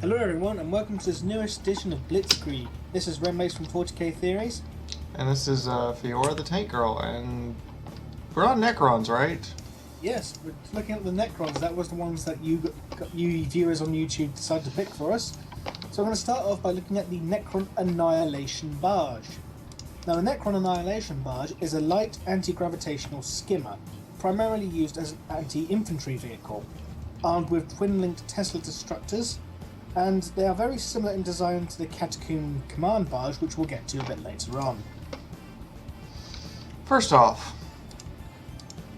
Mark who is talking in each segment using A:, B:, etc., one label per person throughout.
A: Hello everyone and welcome to this newest edition of Blitzkrieg. This is Remleiz from 40k Theories.
B: And this is Fiaura the Tank Girl, and we're on Necrons, right?
A: Yes, we're looking at the Necrons. That was the ones that you viewers on YouTube decided to pick for us. So I'm going to start off by looking at the Necron Annihilation barge. Now the Necron Annihilation barge is a light anti-gravitational skimmer, primarily used as an anti-infantry vehicle, armed with twin-linked Tesla destructors, and they are very similar in design to the Catacomb Command Barge, which we'll get to a bit later on.
B: First off,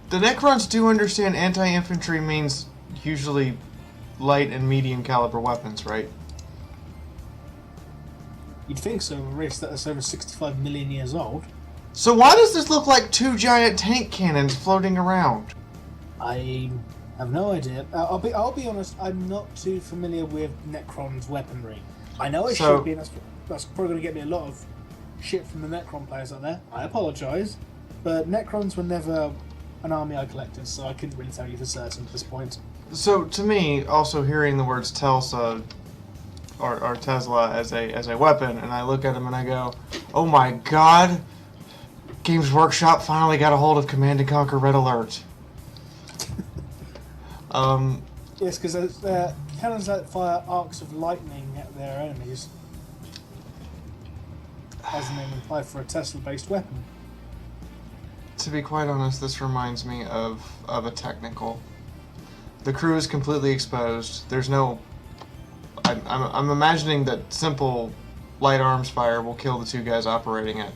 B: the Necrons do understand anti-infantry means usually light and medium caliber weapons, right?
A: You'd think so, a race that is over 65 million years old.
B: So why does this look like two giant tank cannons floating around?
A: I have no idea. I'll be honest, I'm not too familiar with Necron's weaponry. I know it should be, and that's probably going to get me a lot of shit from the Necron players out there. I apologise. But Necrons were never an army I collected, so I couldn't really tell you for certain at this point.
B: So to me, also hearing the words Telsa or Tesla as a weapon, and I look at them and I go, oh my god, Games Workshop finally got a hold of Command & Conquer Red Alert.
A: Yes, because they're cannons that fire arcs of lightning at their enemies, as the name implies, for a Tesla-based weapon.
B: To be quite honest, this reminds me of a technical. The crew is completely exposed. There's no... I'm imagining that simple light arms fire will kill the two guys operating it.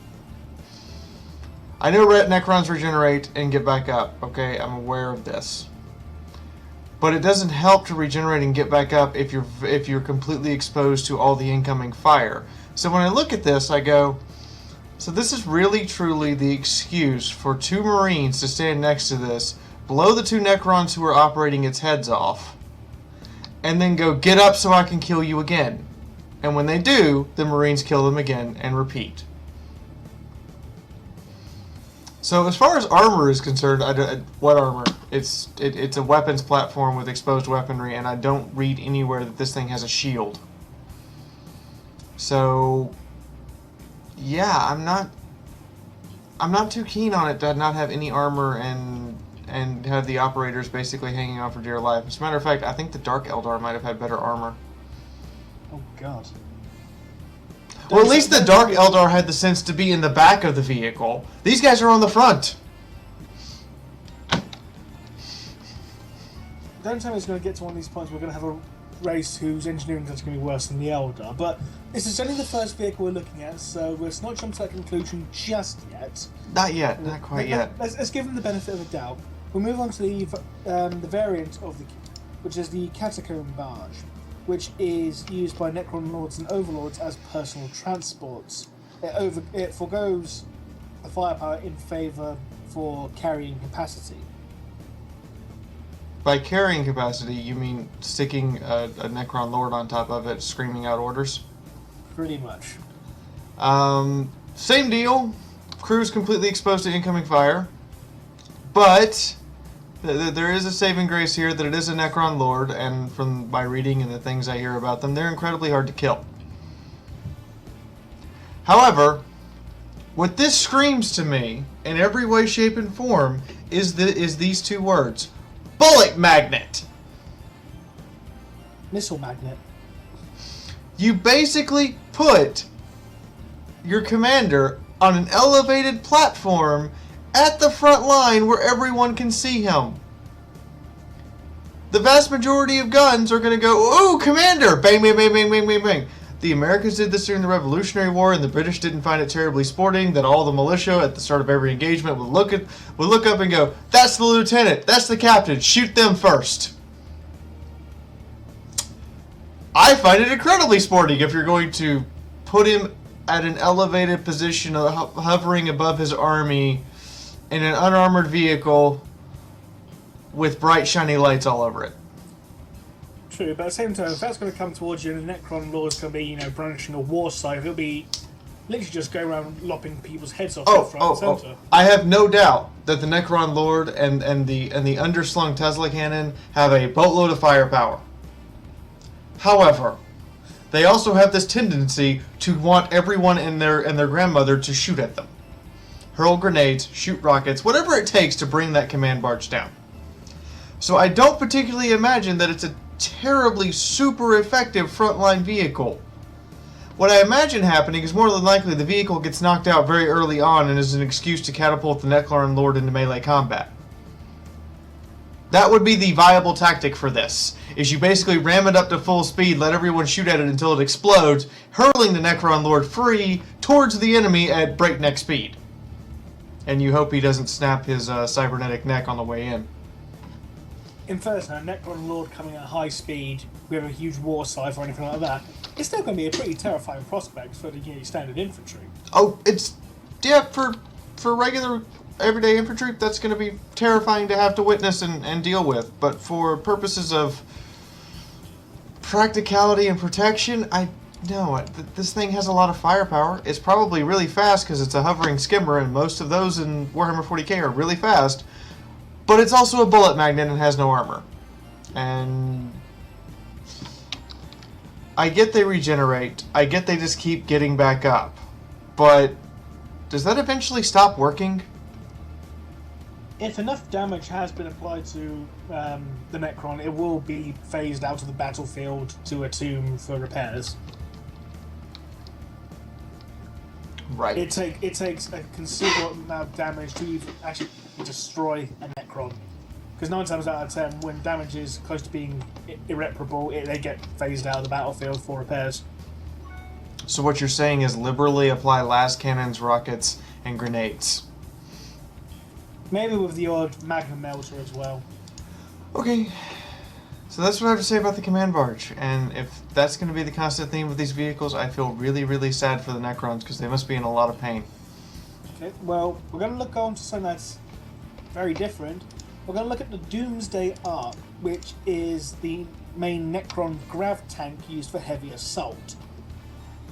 B: I know Necrons regenerate and get back up, okay? I'm aware of this. But it doesn't help to regenerate and get back up if you're completely exposed to all the incoming fire. So when I look at this, I go, so this is really truly the excuse for two Marines to stand next to this, blow the two Necrons who are operating its heads off, and then go, get up so I can kill you again. And when they do, the Marines kill them again and repeat. So as far as armor is concerned, what armor? It's a weapons platform with exposed weaponry, and I don't read anywhere that this thing has a shield. So yeah, I'm not too keen on it to not have any armor and have the operators basically hanging on for dear life. As a matter of fact, I think the Dark Eldar might have had better armor.
A: Oh god.
B: Or at least the Dark Eldar had the sense to be in the back of the vehicle. These guys are on the front.
A: Don't tell me it's going to get to one of these points we're going to have a race whose engineering is going to be worse than the Eldar, but this is only the first vehicle we're looking at, so let's not jump to that conclusion just yet.
B: Not yet, not quite yet.
A: Let's give them the benefit of the doubt. We'll move on to the variant of which is the Catacomb Barge, which is used by Necron Lords and Overlords as personal transports. It forgoes the firepower in favour for carrying capacity.
B: By carrying capacity, you mean sticking a Necron Lord on top of it, screaming out orders?
A: Pretty much.
B: Same deal. Crew's completely exposed to incoming fire. But there is a saving grace here that it is a Necron Lord, and from my reading and the things I hear about them, they're incredibly hard to kill. However, what this screams to me, in every way, shape, and form, is these two words. Bullet magnet!
A: Missile magnet.
B: You basically put your commander on an elevated platform at the front line where everyone can see him. The vast majority of guns are going to go, ooh, commander! Bang, bang, bang, bang, bang, bang, bang. The Americans did this during the Revolutionary War, and the British didn't find it terribly sporting that all the militia at the start of every engagement would look up and go, that's the lieutenant, that's the captain, shoot them first. I find it incredibly sporting if you're going to put him at an elevated position, hovering above his army in an unarmored vehicle with bright shiny lights all over it.
A: True, but at the same time, if that's going to come towards you and the Necron Lord is going to be, brandishing a war scythe, it'll be literally just go around lopping people's heads off left, right, and centre.
B: I have no doubt that the Necron Lord and the underslung Tesla cannon have a boatload of firepower. However, they also have this tendency to want everyone and their grandmother to shoot at them. Hurl grenades, shoot rockets, whatever it takes to bring that command barge down. So I don't particularly imagine that it's a terribly super effective frontline vehicle. What I imagine happening is more than likely the vehicle gets knocked out very early on and is an excuse to catapult the Necron Lord into melee combat. That would be the viable tactic for this, is you basically ram it up to full speed, let everyone shoot at it until it explodes, hurling the Necron Lord free towards the enemy at breakneck speed. And you hope he doesn't snap his cybernetic neck on the way in.
A: In first, now, Necron Lord coming at high speed with a huge war scythe or anything like that, it's still going to be a pretty terrifying prospect for the standard infantry.
B: Oh, it's... yeah, for regular, everyday infantry, that's going to be terrifying to have to witness and deal with. But for purposes of practicality and protection, this thing has a lot of firepower. It's probably really fast because it's a hovering skimmer, and most of those in Warhammer 40k are really fast. But it's also a bullet magnet and has no armor. And I get they regenerate. I get they just keep getting back up. But does that eventually stop working?
A: If enough damage has been applied to the Necron, it will be phased out of the battlefield to a tomb for repairs.
B: Right.
A: It takes a considerable amount of damage to even actually destroy a Necron. Because 9 times out of 10, when damage is close to being irreparable, they get phased out of the battlefield for repairs.
B: So what you're saying is liberally apply las cannons, rockets, and grenades.
A: Maybe with the odd Magnum Melter as well.
B: Okay. So that's what I have to say about the command barge. And if that's going to be the constant theme of these vehicles, I feel really, really sad for the Necrons because they must be in a lot of pain.
A: Okay, well, we're going to look on to something that's very different. We're going to look at the Doomsday Arc, which is the main Necron grav tank used for heavy assault.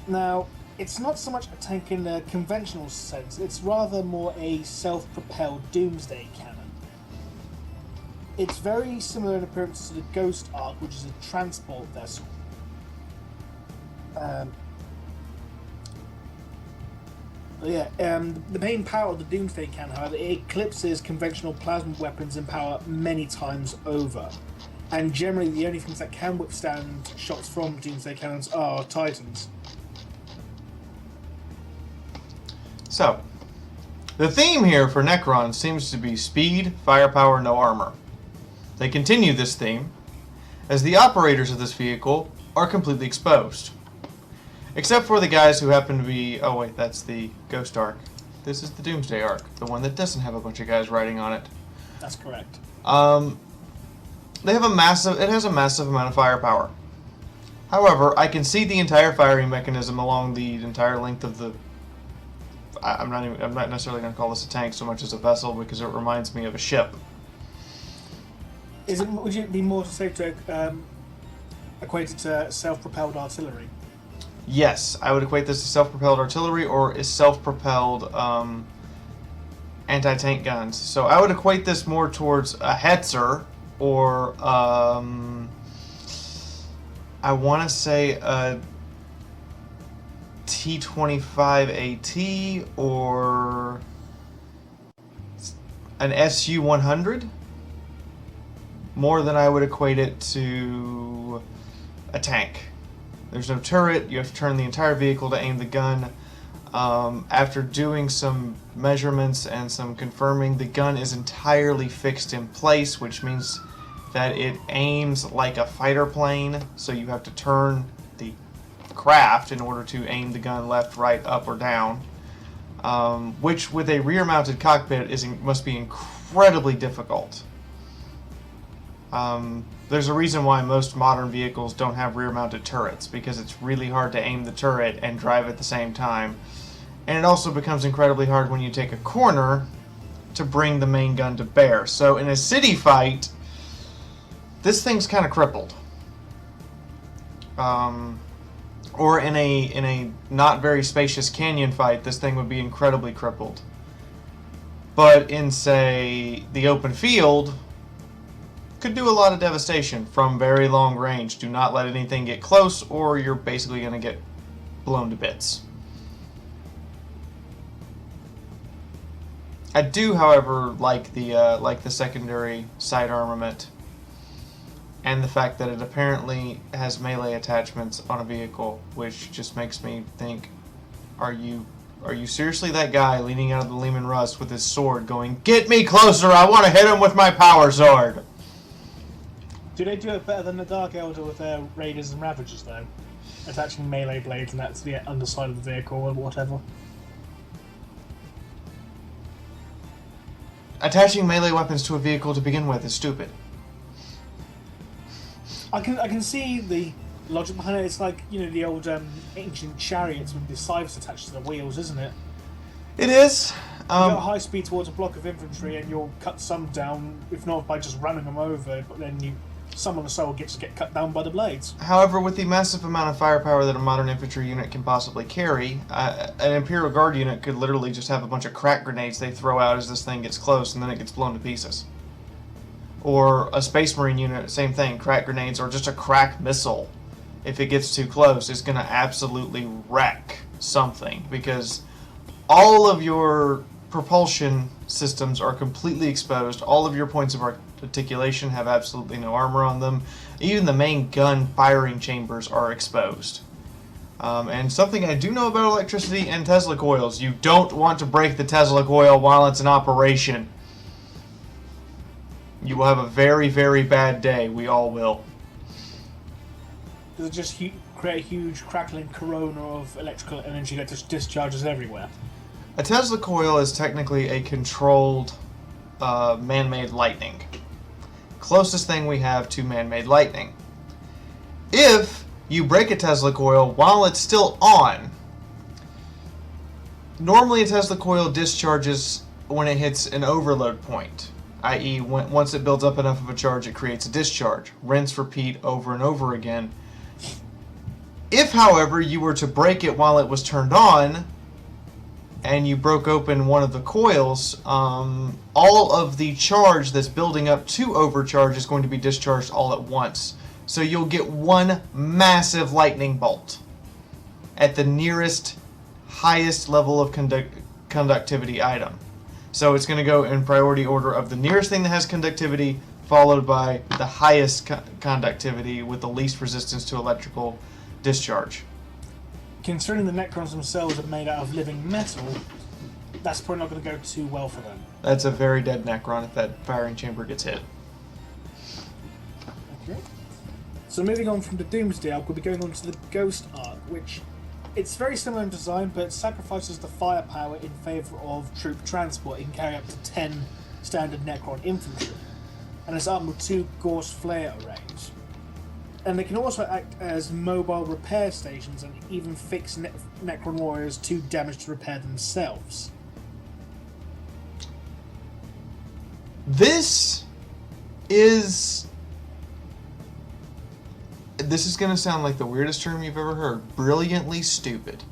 A: Now, it's not so much a tank in the conventional sense, it's rather more a self-propelled Doomsday cannon. It's very similar in appearance to the Ghost Arc, which is a transport vessel. The main power of the Doomsday cannon, however, it eclipses conventional plasma weapons in power many times over. And generally, the only things that can withstand shots from Doomsday cannons are Titans.
B: So, the theme here for Necron seems to be speed, firepower, no armor. They continue this theme, as the operators of this vehicle are completely exposed. Except for the guys who happen to be... oh wait, that's the Ghost Arc. This is the Doomsday Arc, the one that doesn't have a bunch of guys riding on it.
A: That's correct.
B: They have it has a massive amount of firepower. However, I can see the entire firing mechanism along the entire length of the... I'm not necessarily going to call this a tank so much as a vessel because it reminds me of a ship.
A: Would it be more safe to equate it to self-propelled artillery?
B: Yes, I would equate this to self-propelled artillery or is self-propelled anti-tank guns. So I would equate this more towards a Hetzer or I want to say a T-25AT or an SU-100. More than I would equate it to a tank. There's no turret, you have to turn the entire vehicle to aim the gun. After doing some measurements and some confirming, the gun is entirely fixed in place, which means that it aims like a fighter plane, so you have to turn the craft in order to aim the gun left, right, up, or down. Which, with a rear-mounted cockpit, must be incredibly difficult. There's a reason why most modern vehicles don't have rear-mounted turrets, because it's really hard to aim the turret and drive at the same time. And it also becomes incredibly hard when you take a corner to bring the main gun to bear. So in a city fight, this thing's kind of crippled. Or in a not very spacious canyon fight, this thing would be incredibly crippled. But in, say, the open field, could do a lot of devastation from very long range. Do not let anything get close, or you're basically going to get blown to bits. I do, however, like the secondary side armament, and the fact that it apparently has melee attachments on a vehicle, which just makes me think, are you seriously that guy leaning out of the Lehman Russ with his sword going, "Get me closer, I want to hit him with my power sword"?
A: Do they do it better than the Dark Elder with their Raiders and Ravagers, though? Attaching melee blades and that's the underside of the vehicle or whatever.
B: Attaching melee weapons to a vehicle to begin with is stupid.
A: I can see the logic behind it. It's like, you know, the old ancient chariots with the scythes attached to the wheels, isn't it?
B: It is.
A: You go at high speed towards a block of infantry and you'll cut some down, if not by just running them over, but then some on the soul gets to get cut down by the blades.
B: However, with the massive amount of firepower that a modern infantry unit can possibly carry, an Imperial Guard unit could literally just have a bunch of crack grenades they throw out as this thing gets close, and then it gets blown to pieces. Or a Space Marine unit, same thing, crack grenades, or just a crack missile, if it gets too close, is going to absolutely wreck something, because all of your propulsion systems are completely exposed. All of your points of articulation have absolutely no armor on them. Even the main gun firing chambers are exposed. And something I do know about electricity and Tesla coils, you don't want to break the Tesla coil while it's in operation. You will have a very, very bad day. We all will.
A: Does it just create a huge crackling corona of electrical energy that just discharges everywhere?
B: A Tesla coil is technically a controlled man-made lightning. Closest thing we have to man-made lightning. If you break a Tesla coil while it's still on, normally a Tesla coil discharges when it hits an overload point, i.e. once it builds up enough of a charge it creates a discharge. Rinse, repeat over and over again. If, however, you were to break it while it was turned on, and you broke open one of the coils, all of the charge that's building up to overcharge is going to be discharged all at once. So you'll get one massive lightning bolt at the nearest, highest level of conductivity item. So it's going to go in priority order of the nearest thing that has conductivity, followed by the highest conductivity with the least resistance to electrical discharge.
A: Considering the Necrons themselves are made out of living metal, that's probably not going to go too well for them.
B: That's a very dead Necron if that firing chamber gets hit.
A: Okay. So moving on from the Doomsday arc, we'll be going on to the Ghost arc, which it's very similar in design, but it sacrifices the firepower in favour of troop transport. It can carry up to 10 standard Necron infantry, and it's armed with 2 Gauss flare arrays. And they can also act as mobile repair stations and even fix Necron warriors too damaged to repair themselves.
B: This is going to sound like the weirdest term you've ever heard. Brilliantly stupid.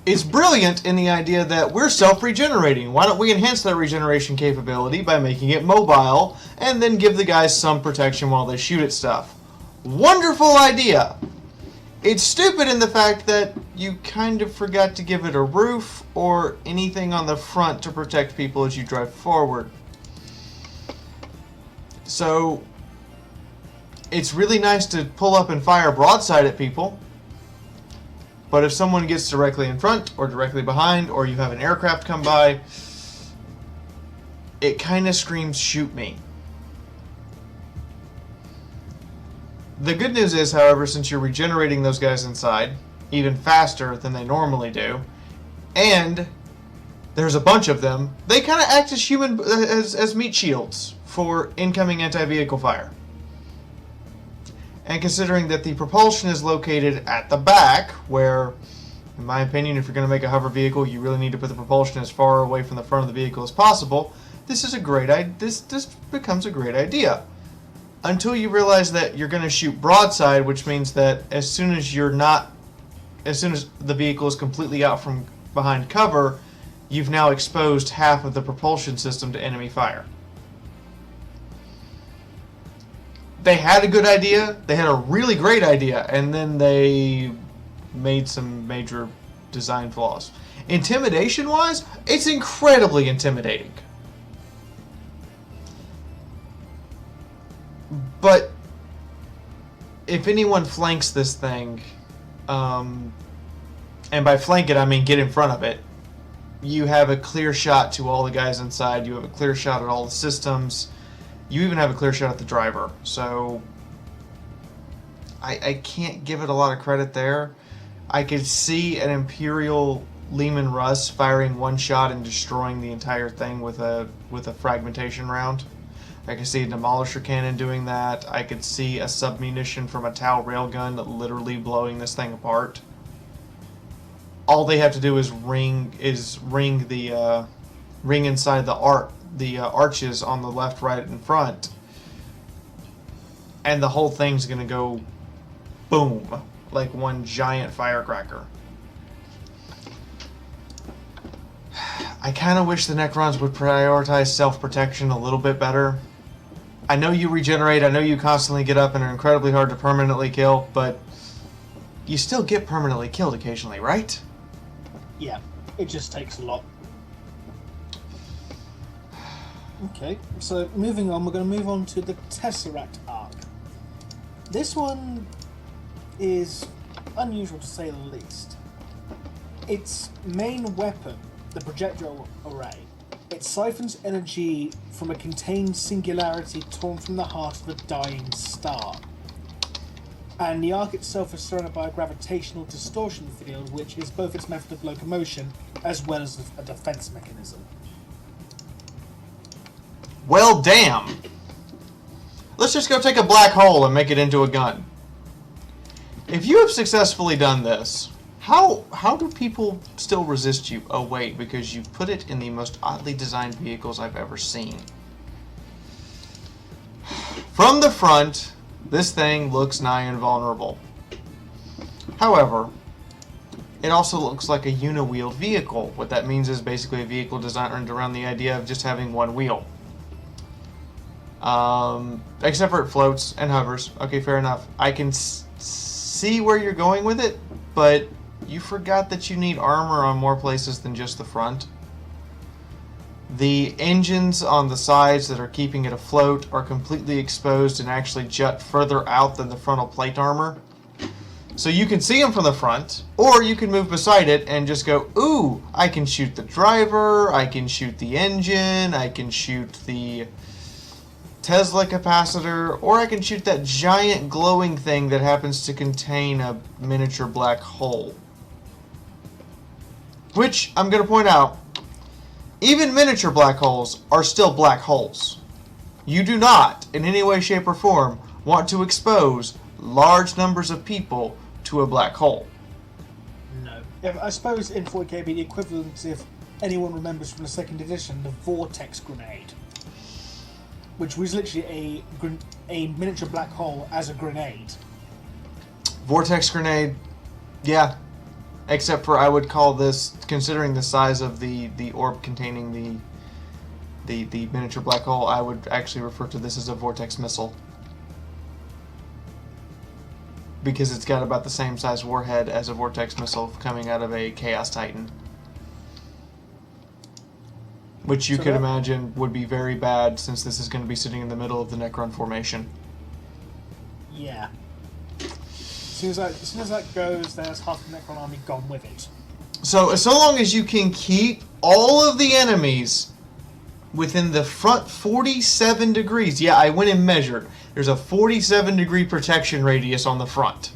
B: It's brilliant in the idea that we're self-regenerating. Why don't we enhance that regeneration capability by making it mobile and then give the guys some protection while they shoot at stuff? Wonderful idea! It's stupid in the fact that you kind of forgot to give it a roof or anything on the front to protect people as you drive forward. So it's really nice to pull up and fire broadside at people. But if someone gets directly in front, or directly behind, or you have an aircraft come by, it kind of screams, shoot me. The good news is, however, since you're regenerating those guys inside, even faster than they normally do, and there's a bunch of them, they kind of act as meat shields for incoming anti-vehicle fire. And considering that the propulsion is located at the back, where, in my opinion, if you're going to make a hover vehicle, you really need to put the propulsion as far away from the front of the vehicle as possible, this is a great idea. This becomes a great idea. Until you realize that you're going to shoot broadside, which means that as soon as the vehicle is completely out from behind cover, you've now exposed half of the propulsion system to enemy fire. they had a good idea, they had a really great idea, and then they made some major design flaws. Intimidation-wise, it's incredibly intimidating. But if anyone flanks this thing, and by flank it I mean get in front of it, you have a clear shot to all the guys inside, you have a clear shot at all the systems, you even have a clear shot at the driver. So I can't give it a lot of credit there. I could see an Imperial Lehman Russ firing one shot and destroying the entire thing with a fragmentation round. I could see a Demolisher Cannon doing that. I could see a submunition from a Tau railgun literally blowing this thing apart. All they have to do is ring inside the arches on the left, right, and front, and the whole thing's gonna go boom like one giant firecracker. I kind of wish the Necrons would prioritize self-protection a little bit better. I know you regenerate, I know you constantly get up and are incredibly hard to permanently kill, but you still get permanently killed occasionally, right?
A: Yeah, it just takes a lot. Okay, so moving on, we're going to move on to the Tesseract arc. This one is unusual to say the least. Its main weapon, the projectile array, it siphons energy from a contained singularity torn from the heart of a dying star. And the arc itself is surrounded by a gravitational distortion field, which is both its method of locomotion as well as a defense mechanism.
B: Well, damn. Let's just go take a black hole and make it into a gun. If you have successfully done this, how do people still resist you? Oh wait, because you put it in the most oddly designed vehicles I've ever seen. From the front, this thing looks nigh invulnerable. However, it also looks like a uni-wheeled vehicle. What that means is basically a vehicle designed around the idea of just having one wheel. Except for it floats and hovers. Okay, fair enough. I can see where you're going with it, but you forgot that you need armor on more places than just the front. The engines on the sides that are keeping it afloat are completely exposed and actually jut further out than the frontal plate armor. So you can see them from the front, or you can move beside it and just go, ooh, I can shoot the driver, I can shoot the engine, I can shoot the Tesla capacitor, or I can shoot that giant glowing thing that happens to contain a miniature black hole. Which, I'm going to point out, even miniature black holes are still black holes. You do not, in any way, shape, or form, want to expose large numbers of people to a black hole.
A: No. I suppose in 40k it'd be the equivalent, if anyone remembers from the second edition, the Vortex grenade. Which was literally a miniature black hole as a grenade.
B: Vortex grenade, yeah. Except for I would call this, considering the size of the orb containing the miniature black hole, I would actually refer to this as a vortex missile. Because it's got about the same size warhead as a vortex missile coming out of a Chaos Titan. Which you could imagine would be very bad, since this is going to be sitting in the middle of the Necron formation.
A: Yeah. As soon as that goes, there's half the Necron army gone with it.
B: So long as you can keep all of the enemies within the front 47 degrees. Yeah, I went and measured. There's a 47 degree protection radius on the front.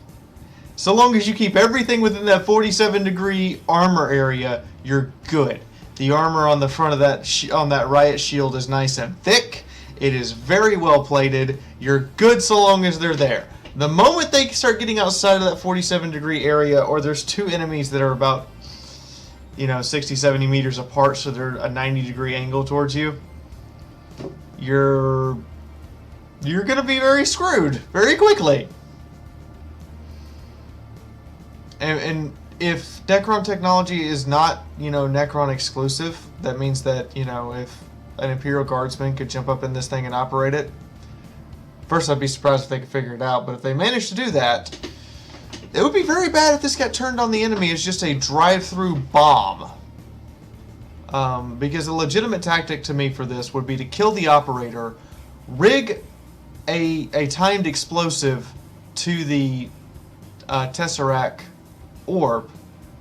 B: So long as you keep everything within that 47 degree armor area, you're good. The armor on the front of that on that riot shield is nice and thick. It is very well plated. You're good so long as they're there. The moment they start getting outside of that 47 degree area, or there's two enemies that are about, 60, 70 meters apart, so they're a 90 degree angle towards you, you're going to be very screwed very quickly. And if Necron technology is not, Necron exclusive, that means that, if an Imperial Guardsman could jump up in this thing and operate it, First, I'd be surprised if they could figure it out, but if they manage to do that, it would be very bad if this got turned on the enemy as just a drive-through bomb. Because a legitimate tactic to me for this would be to kill the operator, rig a timed explosive to the Tesseract orb,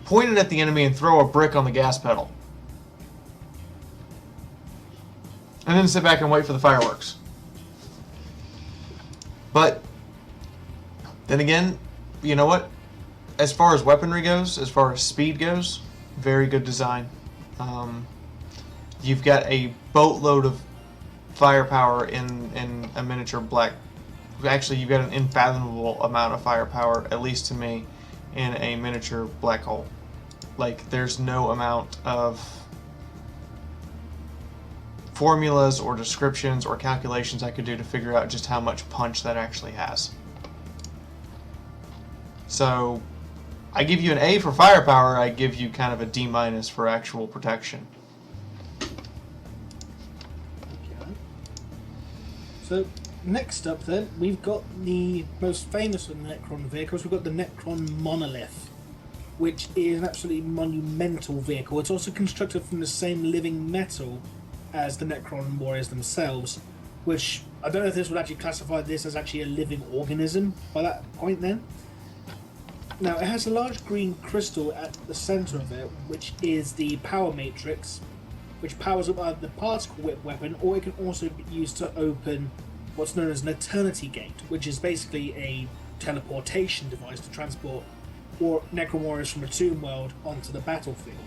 B: point it at the enemy, and throw a brick on the gas pedal. And then sit back and wait for the fireworks. But, then again, you know what? As far as weaponry goes, as far as speed goes, very good design. You've got a boatload of firepower in a miniature black. Actually, you've got an unfathomable amount of firepower, at least to me, in a miniature black hole. Like, there's no amount of formulas or descriptions or calculations I could do to figure out just how much punch that actually has. So, I give you an A for firepower, I give you kind of a D- for actual protection.
A: Okay. So, next up then, we've got the most famous of the Necron vehicles. We've got the Necron Monolith, which is an absolutely monumental vehicle. It's also constructed from the same living metal as the Necron warriors themselves, which I don't know if this would actually classify this as actually a living organism by that point then. Now, it has a large green crystal at the centre of it, which is the power matrix, which powers up either the particle whip weapon, or it can also be used to open what's known as an Eternity Gate, which is basically a teleportation device to transport Necron warriors from the Tomb World onto the battlefield.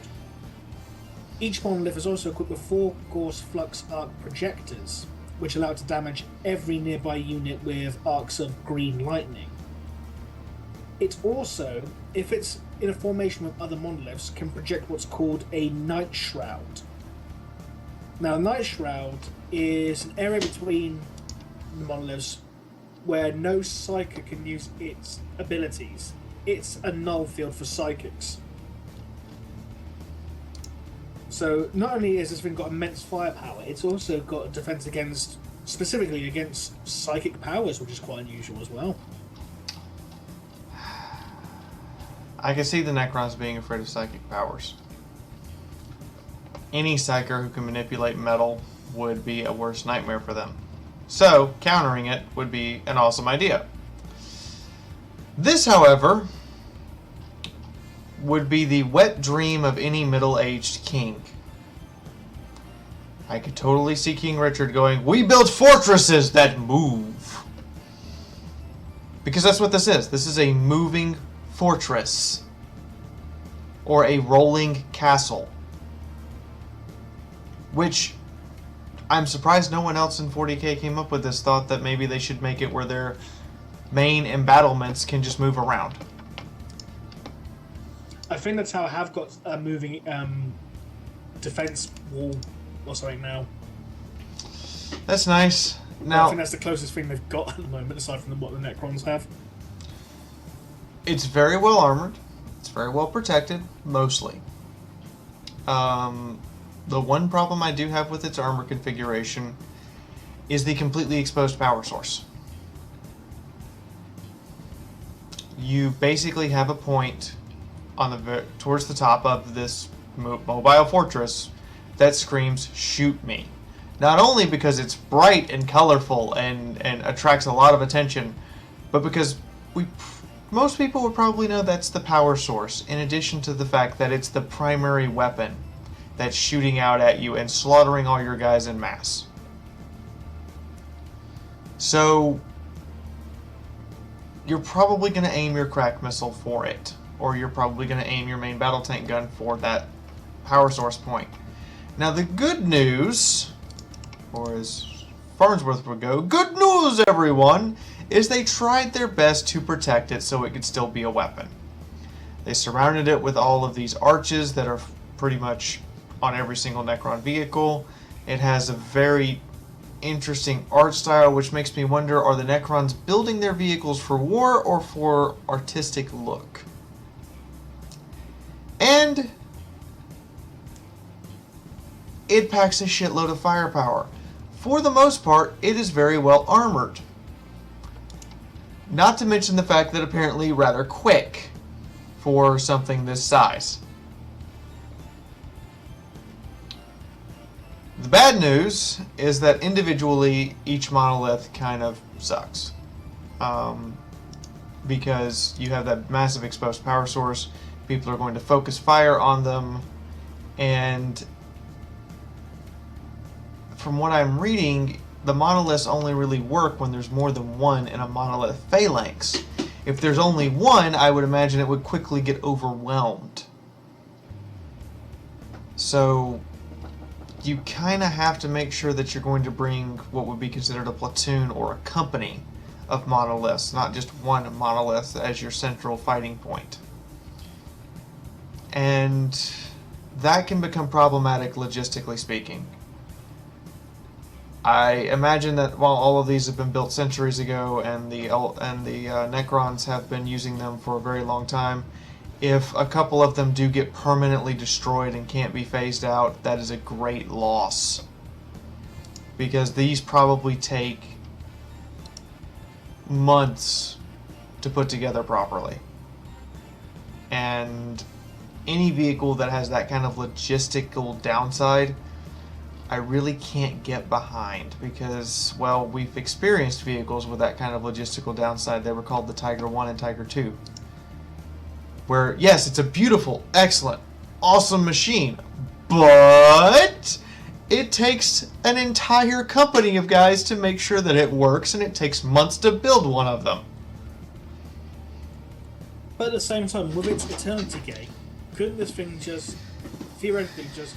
A: Each monolith is also equipped with 4 Gauss Flux Arc projectors, which allow it to damage every nearby unit with arcs of green lightning. It also, if it's in a formation with other monoliths, can project what's called a Night Shroud. Now, Night Shroud is an area between the monoliths where no psychic can use its abilities. It's a null field for psychics. So not only has this thing got immense firepower, it's also got a defense against, specifically against psychic powers, which is quite unusual as well.
B: I can see the Necrons being afraid of psychic powers. Any psyker who can manipulate metal would be a worst nightmare for them. So, countering it would be an awesome idea. This, however, would be the wet dream of any middle-aged king. I could totally see King Richard going, "We build fortresses that move." Because that's what this is. This is a moving fortress. Or a rolling castle. Which, I'm surprised no one else in 40k came up with this thought that maybe they should make it where their main embattlements can just move around.
A: I think that's how I have got a moving defense wall or something now.
B: That's nice.
A: Now, I think that's the closest thing they've got at the moment, aside from what the Necrons have.
B: It's very well armored. It's very well protected, mostly. The one problem I do have with its armor configuration is the completely exposed power source. You basically have a point on towards the top of this mobile fortress that screams, "Shoot me." Not only because it's bright and colorful and attracts a lot of attention, but because most people would probably know that's the power source, in addition to the fact that it's the primary weapon that's shooting out at you and slaughtering all your guys en masse. So, you're probably going to aim your crack missile for it, or you're probably going to aim your main battle tank gun for that power source point. Now, the good news, or as Farnsworth would go, "Good news, everyone," is they tried their best to protect it so it could still be a weapon. They surrounded it with all of these arches that are pretty much on every single Necron vehicle. It has a very interesting art style, which makes me wonder, are the Necrons building their vehicles for war or for artistic look? And it packs a shitload of firepower. For the most part, it is very well armored. Not to mention the fact that apparently rather quick for something this size. The bad news is that individually each monolith kind of sucks. Because you have that massive exposed power source, people are going to focus fire on them, and from what I'm reading, the monoliths only really work when there's more than one in a monolith phalanx. If there's only one, I would imagine it would quickly get overwhelmed. So you kind of have to make sure that you're going to bring what would be considered a platoon or a company of monoliths, not just one monolith as your central fighting point. And that can become problematic logistically speaking. I imagine that while all of these have been built centuries ago and the Necrons have been using them for a very long time, if a couple of them do get permanently destroyed and can't be phased out, that is a great loss. Because these probably take months to put together properly. And any vehicle that has that kind of logistical downside, I really can't get behind because, well, we've experienced vehicles with that kind of logistical downside. They were called the Tiger 1 and Tiger 2. Where, yes, it's a beautiful, excellent, awesome machine, but it takes an entire company of guys to make sure that it works, and it takes months to build one of them.
A: But at the same time, with its Eternity Gate, couldn't this thing just, theoretically, just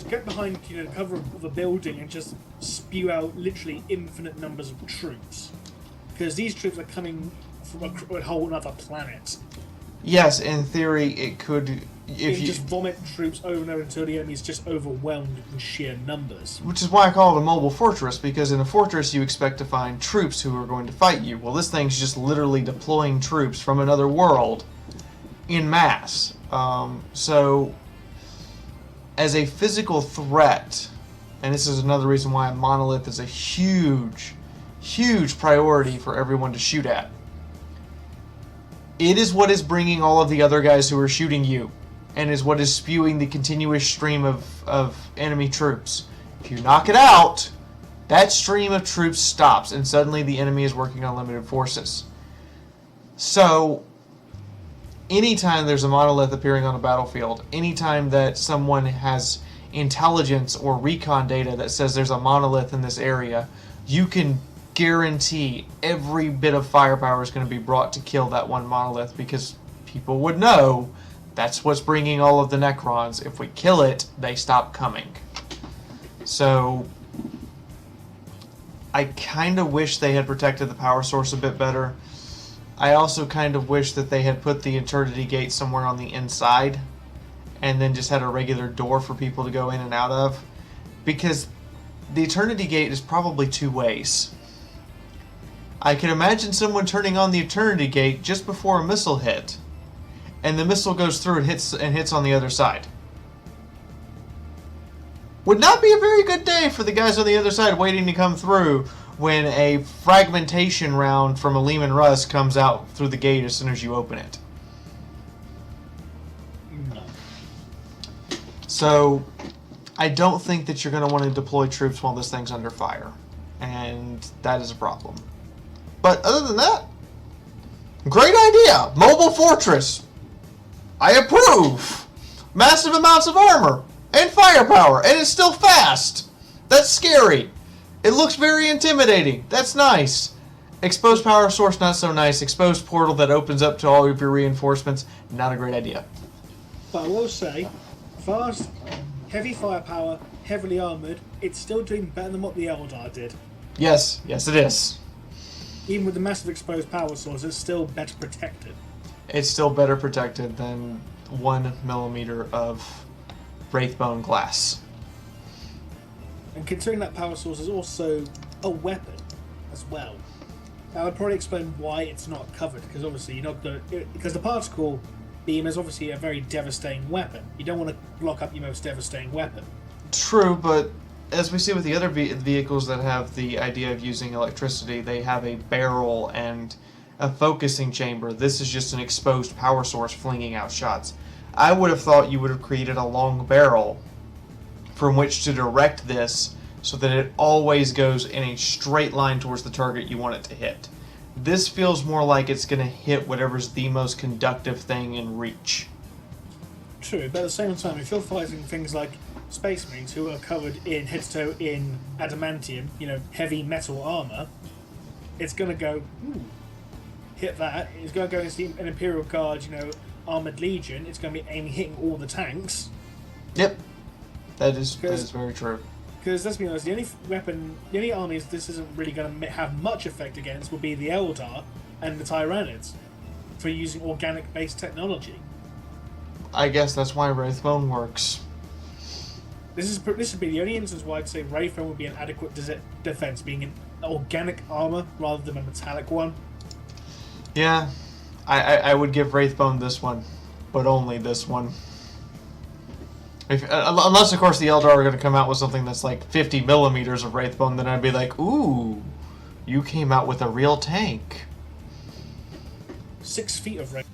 A: get behind the cover of a building and just spew out literally infinite numbers of troops? Because these troops are coming from a whole other planet.
B: Yes, in theory, it could. If you
A: just vomit troops over and over until the enemy's just overwhelmed in sheer numbers.
B: Which is why I call it a mobile fortress, because in a fortress you expect to find troops who are going to fight you. Well, this thing's just literally deploying troops from another world in mass. So, as a physical threat, and this is another reason why a monolith is a huge, huge priority for everyone to shoot at. It is what is bringing all of the other guys who are shooting you, and is what is spewing the continuous stream of enemy troops. If you knock it out, that stream of troops stops, and suddenly the enemy is working on limited forces. So, anytime there's a monolith appearing on a battlefield, anytime that someone has intelligence or recon data that says there's a monolith in this area, you can guarantee every bit of firepower is going to be brought to kill that one monolith, because people would know that's what's bringing all of the Necrons. If we kill it, they stop coming. So I kind of wish they had protected the power source a bit better. I also kind of wish that they had put the Eternity Gate somewhere on the inside and then just had a regular door for people to go in and out of, because the Eternity Gate is probably two ways. I can imagine someone turning on the Eternity Gate just before a missile hit, and the missile goes through and hits on the other side. Would not be a very good day for the guys on the other side waiting to come through when a fragmentation round from a Lehman Russ comes out through the gate as soon as you open it.
A: No.
B: So, I don't think that you're going to want to deploy troops while this thing's under fire, and that is a problem. But other than that, great idea! Mobile fortress! I approve! Massive amounts of armor and firepower, and it's still fast! That's scary! It looks very intimidating. That's nice. Exposed power source, not so nice. Exposed portal that opens up to all of your reinforcements, not a great idea.
A: But I will say, fast, heavy firepower, heavily armoured, it's still doing better than what the Eldar did.
B: Yes, yes it is.
A: Even with the massive exposed power source, it's still better protected.
B: It's still better protected than 1 millimeter of Wraithbone glass.
A: And considering that power source is also a weapon as well. Now, I'd probably explain why it's not covered, because obviously you're not going to... Because the particle beam is obviously a very devastating weapon. You don't want to block up your most devastating weapon.
B: True, but as we see with the other vehicles that have the idea of using electricity, they have a barrel and a focusing chamber. This is just an exposed power source flinging out shots. I would have thought you would have created a long barrel from which to direct this so that it always goes in a straight line towards the target you want it to hit. This feels more like it's going to hit whatever's the most conductive thing in reach.
A: True, but at the same time, if you're fighting things like Space Marines who are covered in head to toe in adamantium, heavy metal armor, it's going to go, ooh, hit that. It's going to go against an Imperial Guard, Armored Legion. It's going to be hitting all the tanks.
B: Yep, that is very true.
A: Because let's be honest, the only armies this isn't really going to have much effect against will be the Eldar and the Tyranids for using organic-based technology.
B: I guess that's why Wraithbone works.
A: This would be the only instance where I'd say Wraithbone would be an adequate defense, being an organic armor rather than a metallic one.
B: Yeah, I would give Wraithbone this one, but only this one. Unless, of course, the Eldar are going to come out with something that's like 50 millimeters of Wraithbone, then I'd be like, ooh, you came out with a real tank.
A: 6 feet of Wraithbone.